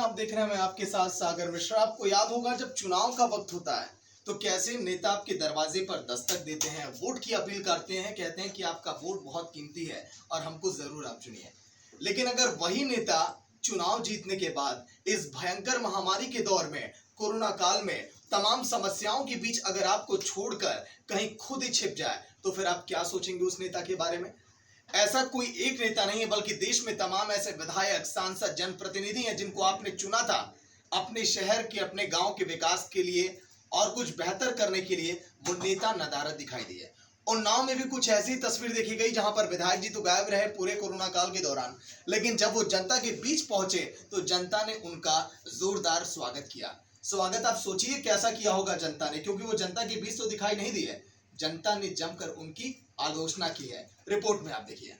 आप देख रहे हैं, मैं आपके साथ सागर मिश्रा। आपको याद होगा जब चुनाव का वक्त होता है तो कैसे नेता आपके दरवाजे पर दस्तक देते हैं, वोट की अपील करते हैं, कहते हैं कि आपका वोट बहुत कीमती है और हमको जरूर आप चुनिए। लेकिन अगर वही नेता चुनाव जीतने के बाद इस भयंकर महामारी के दौर में, कोरोना काल में, तमाम समस्याओं के बीच अगर आपको छोड़कर कहीं खुद ही छिप जाए तो फिर आप क्या सोचेंगे उस नेता के बारे में? ऐसा कोई एक नेता नहीं है, बल्कि देश में तमाम ऐसे विधायक, सांसद, जनप्रतिनिधि हैं जिनको आपने चुना था अपने शहर के, अपने गांव के विकास के लिए और कुछ बेहतर करने के लिए। वो नेता नदारद दिखाई दिए। उन्नाव में भी कुछ ऐसी तस्वीर देखी गई जहां पर विधायक जी तो गायब रहे पूरे कोरोना काल के दौरान, लेकिन जब वो जनता के बीच पहुंचे तो जनता ने उनका जोरदार स्वागत किया। स्वागत आप सोचिए कैसा किया होगा जनता ने, क्योंकि वो जनता के बीच तो दिखाई नहीं दिए। जनता ने जमकर उनकी आलोचना की है। रिपोर्ट में आप देखिए।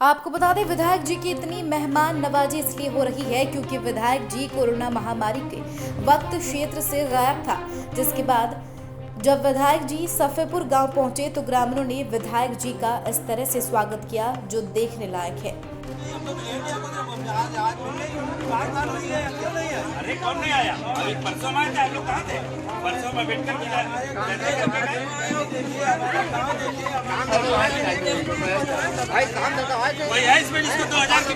आपको बता दें, विधायक जी की इतनी मेहमान नवाजी इसलिए हो रही है क्योंकि विधायक जी कोरोना महामारी के वक्त क्षेत्र से गायब था, जिसके बाद जब विधायक जी सफेपुर गांव पहुंचे तो ग्रामीणों ने विधायक जी का इस तरह से स्वागत किया जो देखने लायक है। अरे कौन नहीं आया? अभी परसों में आए लोग कहाँ थे? परसों में बैठ कर वही है इसमें, इसको 2000 की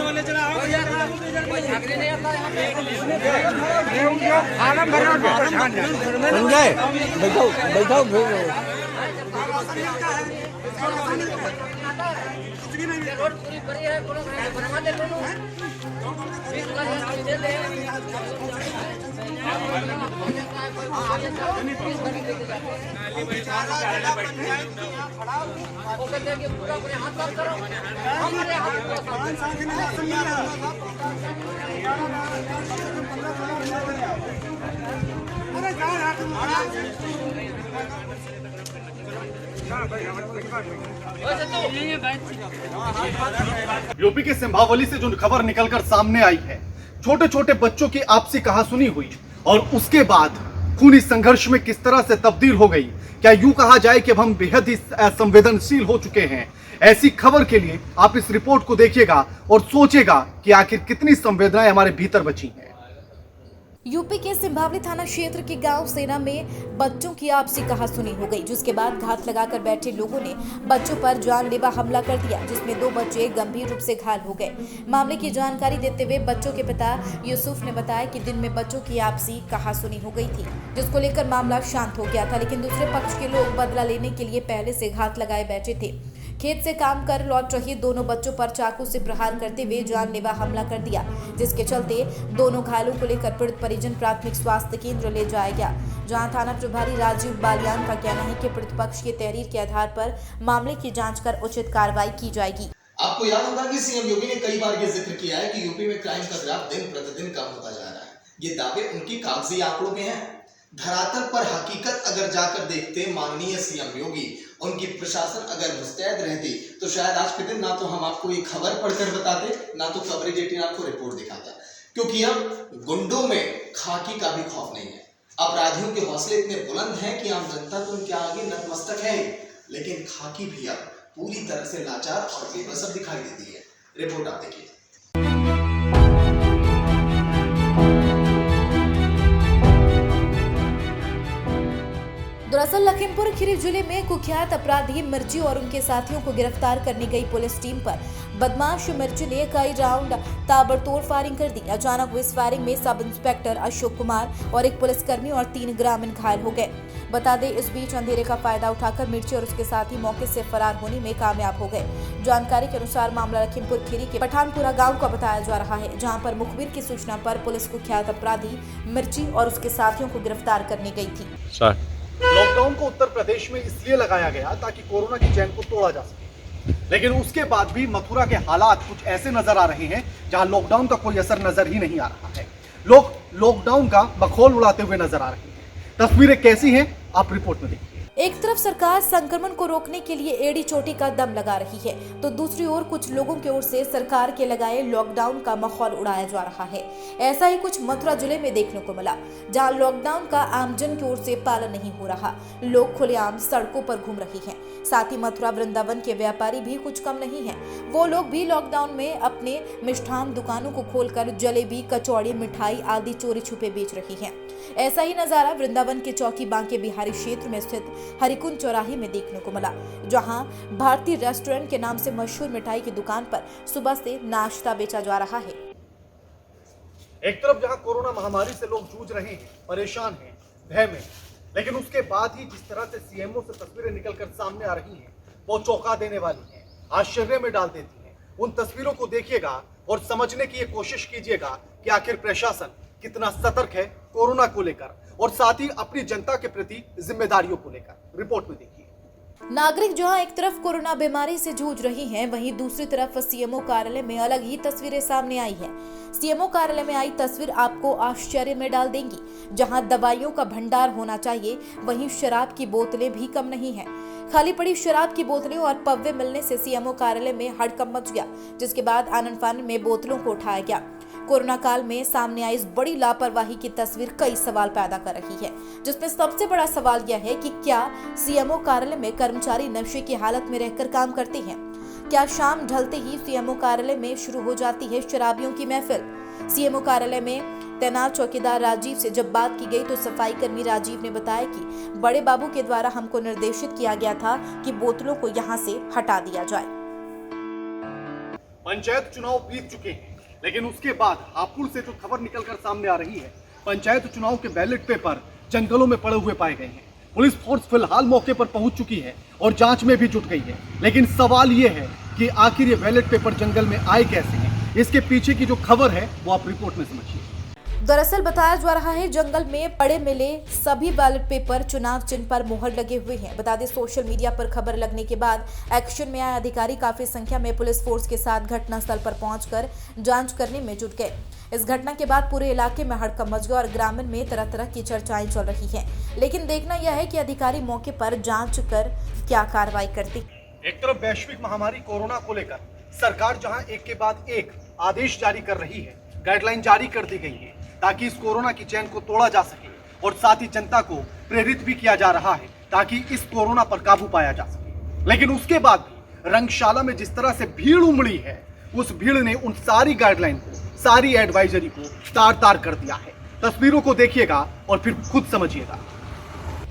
वाले चला बैठो बैठो रोड पूरी बड़ी है, बनवा दे दोनों पूरा पूरे हाथ साफ करो। हमारे यूपी के सिंभावली से जो खबर निकलकर सामने आई है, छोटे छोटे बच्चों की आपसी कहासुनी हुई और उसके बाद खूनी संघर्ष में किस तरह से तब्दील हो गई। क्या यूं कहा जाए कि अब हम बेहद ही संवेदनशील हो चुके हैं? ऐसी खबर के लिए आप इस रिपोर्ट को देखिएगा और सोचेगा कि आखिर कितनी संवेदनाएं हमारे भीतर बची हैं। यूपी के सिंभावली थाना क्षेत्र के गांव सेना में बच्चों की आपसी कहासुनी हो गई, जिसके बाद घात लगाकर बैठे लोगों ने बच्चों पर जानलेवा हमला कर दिया, जिसमें 2 बच्चे गंभीर रूप से घायल हो गए। मामले की जानकारी देते हुए बच्चों के पिता यूसुफ ने बताया कि दिन में बच्चों की आपसी कहासुनी हो गई थी, जिसको लेकर मामला शांत हो गया था, लेकिन दूसरे पक्ष के लोग बदला लेने के लिए पहले से घात लगाए बैठे थे। खेत से काम कर लौट रहे दोनों बच्चों पर चाकू से प्रहार करते हुए जानलेवा हमला कर दिया, जिसके चलते दोनों घायलों को लेकर पीड़ित परिजन प्राथमिक स्वास्थ्य केंद्र ले जाया गया, जहां थाना प्रभारी राजीव बालियान का कहना है कि पीड़ित पक्ष की तहरीर के आधार पर मामले की जांच कर उचित कार्रवाई की जाएगी। आपको याद होगा कि सीएम योगी ने कई बार ये जिक्र किया है कि यूपी में क्राइम का ग्राफ दिन प्रतिदिन कम होता जा रहा है। ये दावे उनकी कागजी आंकड़ों के हैं। धरातल पर हकीकत अगर जाकर देखते माननीय सीएम योगी, उनकी प्रशासन अगर मुस्तैद रहती तो शायद आज के दिन ना तो हम आपको ये खबर पढ़कर बताते, ना तो कवरेज 18 आपको रिपोर्ट दिखाता, क्योंकि अब गुंडों में खाकी का भी खौफ नहीं है। अपराधियों के हौसले इतने बुलंद हैं कि आम जनता तो उनके आगे नतमस्तक है, लेकिन खाकी भी अब पूरी तरह से लाचार और बेबस दिखाई देती है। रिपोर्ट आप देखिए। दरअसल लखीमपुर खीरी जिले में कुख्यात अपराधी मिर्ची और उनके साथियों को गिरफ्तार करने गई पुलिस टीम पर बदमाश मिर्ची ने कई राउंड ताबड़तोड़ फायरिंग कर दी। अचानक हुई इस फायरिंग में सब इंस्पेक्टर अशोक कुमार और एक पुलिसकर्मी और 3 ग्रामीण घायल हो गए। बता दें, इस बीच अंधेरे का फायदा उठाकर मिर्ची और उसके साथी मौके से फरार होने में कामयाब हो गए। जानकारी के अनुसार मामला लखीमपुर खीरी के पठानपुरा गाँव का बताया जा रहा है, जहाँ पर मुखबिर की सूचना पर पुलिस कुख्यात अपराधी मिर्ची और उसके साथियों को गिरफ्तार करने गई थी। लॉकडाउन को उत्तर प्रदेश में इसलिए लगाया गया ताकि कोरोना की चैन को तोड़ा जा सके, लेकिन उसके बाद भी मथुरा के हालात कुछ ऐसे नजर आ रहे हैं जहां लॉकडाउन का कोई असर नजर ही नहीं आ रहा है। लोग लॉकडाउन का बखौल उड़ाते हुए नजर आ रहे हैं। तस्वीरें कैसी हैं आप रिपोर्ट में देखिए। एक तरफ सरकार संक्रमण को रोकने के लिए एड़ी चोटी का दम लगा रही है, तो दूसरी ओर कुछ लोगों की ओर से सरकार के लगाए लॉकडाउन का माहौल उड़ाया जा रहा है। ऐसा ही कुछ मथुरा जिले में देखने को मिला, जहां लॉकडाउन का आमजन की ओर से पालन नहीं हो रहा। लोग खुलेआम सड़कों पर घूम रहे हैं। साथ ही मथुरा वृंदावन के व्यापारी भी कुछ कम नहीं है। वो लोग भी लॉकडाउन में अपने मिष्ठान दुकानों को खोलकर जलेबी, कचौड़ी, मिठाई आदि चोरी छुपे बेच रही हैं। ऐसा ही नजारा वृंदावन के चौकी बांके बिहारी क्षेत्र में स्थित हरिकुंज चौराहे में देखने को मिला, जहां भारतीय रेस्टोरेंट के नाम से मशहूर मिठाई की दुकान पर सुबह से नाश्ता बेचा जा रहा है। एक तरफ जहां कोरोना महामारी से लोग जूझ रहे हैं, परेशान हैं, भय में, लेकिन उसके बाद ही जिस तरह से सीएमओ से तस्वीरें निकलकर सामने आ रही हैं, वो चौंका देने वाली हैं, आश्चर्य में डाल देती हैं। उन तस्वीरों को देखिएगा और समझने की ये कोशिश कीजिएगा कि आखिर प्रशासन कितना सतर्क है कोरोना को लेकर और साथ ही अपनी जनता के प्रति जिम्मेदारियों को लेकर। रिपोर्ट में देखिए। नागरिक जहां एक तरफ कोरोना बीमारी से जूझ रही हैं, वहीं दूसरी तरफ सीएमओ कार्यालय में अलग ही तस्वीरें सामने आई हैं। सीएमओ कार्यालय में आई तस्वीर आपको आश्चर्य में डाल देंगी। जहां दवाइयों का भंडार होना चाहिए, वहीं शराब की बोतलें भी कम नहीं है। खाली पड़ी शराब की बोतलें और पव्वे मिलने से सीएमओ कार्यालय में हड़कंप मच गया, जिसके बाद आनन फानन में बोतलों को उठाया गया। कोरोना काल में सामने आई इस बड़ी लापरवाही की तस्वीर कई सवाल पैदा कर रही है, जिसमें सबसे बड़ा सवाल यह है कि क्या सीएमओ कार्यालय में कर्मचारी नशे की हालत में रहकर काम करते हैं? क्या शाम ढलते ही सीएमओ कार्यालय में शुरू हो जाती है शराबियों की महफिल? सीएमओ कार्यालय में तैनात चौकीदार राजीव से जब बात की गई तो सफाई कर्मी राजीव ने बताया कि बड़े बाबू के द्वारा हमको निर्देशित किया गया था कि बोतलों को यहाँ से हटा दिया जाए। पंचायत चुनाव बीत चुके हैं, लेकिन उसके बाद हापुड़ से जो खबर निकलकर सामने आ रही है, पंचायत चुनाव के बैलेट पेपर जंगलों में पड़े हुए पाए गए हैं। पुलिस फोर्स फिलहाल मौके पर पहुंच चुकी है और जांच में भी जुट गई है, लेकिन सवाल ये है कि आखिर ये बैलेट पेपर जंगल में आए कैसे हैं? इसके पीछे की जो खबर है वो आप रिपोर्ट में समझिए। दरअसल बताया जा रहा है जंगल में पड़े मिले सभी बैलेट पेपर चुनाव चिन्ह पर मोहर लगे हुए हैं। बता दें सोशल मीडिया पर खबर लगने के बाद एक्शन में आए अधिकारी काफी संख्या में पुलिस फोर्स के साथ घटनास्थल पर पहुंचकर जांच करने में जुट गए। इस घटना के बाद पूरे इलाके में हड़कंप मच गया और ग्रामीण में तरह तरह की चर्चाएं चल रही हैं। लेकिन देखना यह है कि अधिकारी मौके पर जांच कर क्या कार्रवाई करती। एक तरफ वैश्विक महामारी कोरोना को लेकर सरकार जहां एक के बाद एक आदेश जारी कर रही है, गाइडलाइन जारी कर दी गई है ताकि इस कोरोना की चैन को तोड़ा जा सके, और साथ ही जनता को प्रेरित भी किया जा रहा है ताकि इस कोरोना पर काबू पाया जा सके। लेकिन उसके बाद भी रंगशाला में जिस तरह से भीड़ उमड़ी है, उस भीड़ ने उन सारी गाइडलाइन को, सारी एडवाइजरी को तार तार कर दिया है। तस्वीरों को देखिएगा और फिर खुद समझिएगा।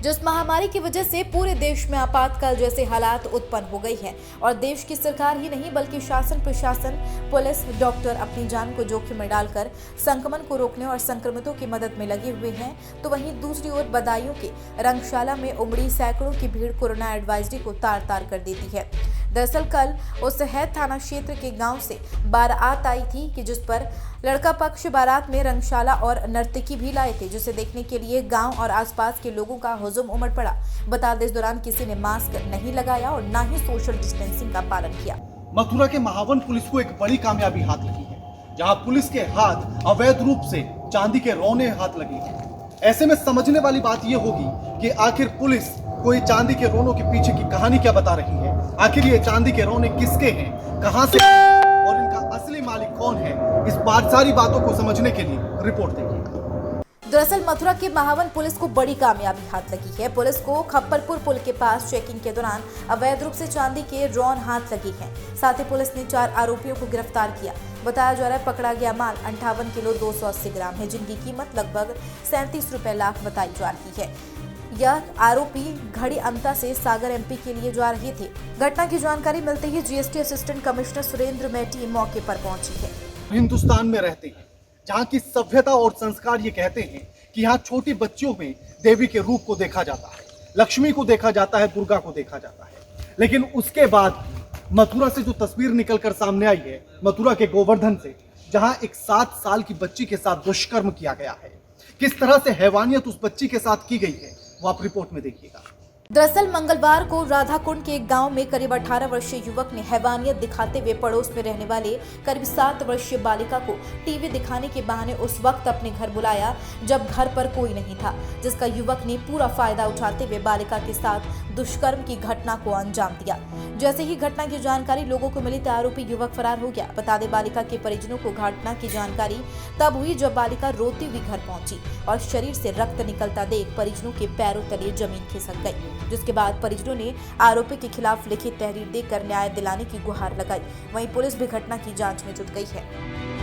जिस महामारी की वजह से पूरे देश में आपातकाल जैसे हालात उत्पन्न हो गई है और देश की सरकार ही नहीं बल्कि शासन, प्रशासन, पुलिस, डॉक्टर अपनी जान को जोखिम में डालकर संक्रमण को रोकने और संक्रमितों की मदद में लगे हुए हैं, तो वहीं दूसरी ओर बदायूं के रंगशाला में उमड़ी सैकड़ों की भीड़ कोरोना एडवाइजरी को तार तार कर देती है। दरअसल कल उसहैद थाना क्षेत्र के गांव से बारात आई थी कि जिस पर लड़का पक्ष बारात में रंगशाला और नर्तकी भी लाए थे, जिसे देखने के लिए गांव और आसपास के लोगों का हुजूम उमड़ पड़ा। बता दें इस दौरान किसी ने मास्क नहीं लगाया और न ही सोशल डिस्टेंसिंग का पालन किया। मथुरा के महावन पुलिस को एक बड़ी कामयाबी हाथ लगी है, जहां पुलिस के हाथ अवैध रूप से चांदी के रौने हाथ लगे हैं। ऐसे में समझने वाली बात यह होगी कि आखिर पुलिस कोई चांदी के रोनों के पीछे की कहानी क्या बता रही है। आखिर ये चांदी के रोने किसके हैं, कहां से और इनका असली मालिक कौन है? इस सारी बातों को समझने के लिए रिपोर्ट देखिए। दरअसल मथुरा के महावन पुलिस को बड़ी कामयाबी हाथ लगी है। पुलिस को खप्परपुर पुल के पास चेकिंग के दौरान अवैध रूप से चांदी के रौन हाथ लगे हैं। साथ ही पुलिस ने 4 आरोपियों को गिरफ्तार किया। बताया जा रहा है पकड़ा गया माल 58 किलो 280 ग्राम है, जिनकी कीमत लगभग 37 रुपए लाख बताई जा रही है। यह आरोपी घड़ी अमता से सागर एमपी के लिए जा रहे थे। घटना की जानकारी मिलते ही जीएसटी असिस्टेंट कमिश्नर सुरेंद्र मैटी मौके पर पहुंची है। हिंदुस्तान में रहते हैं जहाँ की सभ्यता और संस्कार ये कहते हैं कि यहाँ छोटी बच्चियों में देवी के रूप को देखा जाता है, लक्ष्मी को देखा जाता है, दुर्गा को देखा जाता है। लेकिन उसके बाद मथुरा से जो तस्वीर निकलकर सामने आई है, मथुरा के गोवर्धन से, जहाँ एक 7 साल की बच्ची के साथ दुष्कर्म किया गया है, किस तरह से हैवानियत उस बच्ची के साथ की गई है वो आप रिपोर्ट में देखिएगा। दरअसल मंगलवार को राधाकुंड के एक गांव में करीब 18 वर्षीय युवक ने हैवानियत दिखाते हुए पड़ोस में रहने वाले करीब 7 वर्षीय बालिका को टीवी दिखाने के बहाने उस वक्त अपने घर बुलाया जब घर पर कोई नहीं था, जिसका युवक ने पूरा फायदा उठाते हुए बालिका के साथ दुष्कर्म की घटना को अंजाम दिया। जैसे ही घटना की जानकारी लोगों को मिली तो आरोपी युवक फरार हो गया। बता दें, बालिका के परिजनों को घटना की जानकारी तब हुई जब बालिका रोती हुई घर पहुंची और शरीर से रक्त निकलता देख परिजनों के पैरों तले जमीन खिसक गई, जिसके बाद परिजनों ने आरोपी के खिलाफ लिखित तहरीर देकर न्याय दिलाने की गुहार लगाई। वहीं पुलिस भी घटना की जांच में जुट गई है।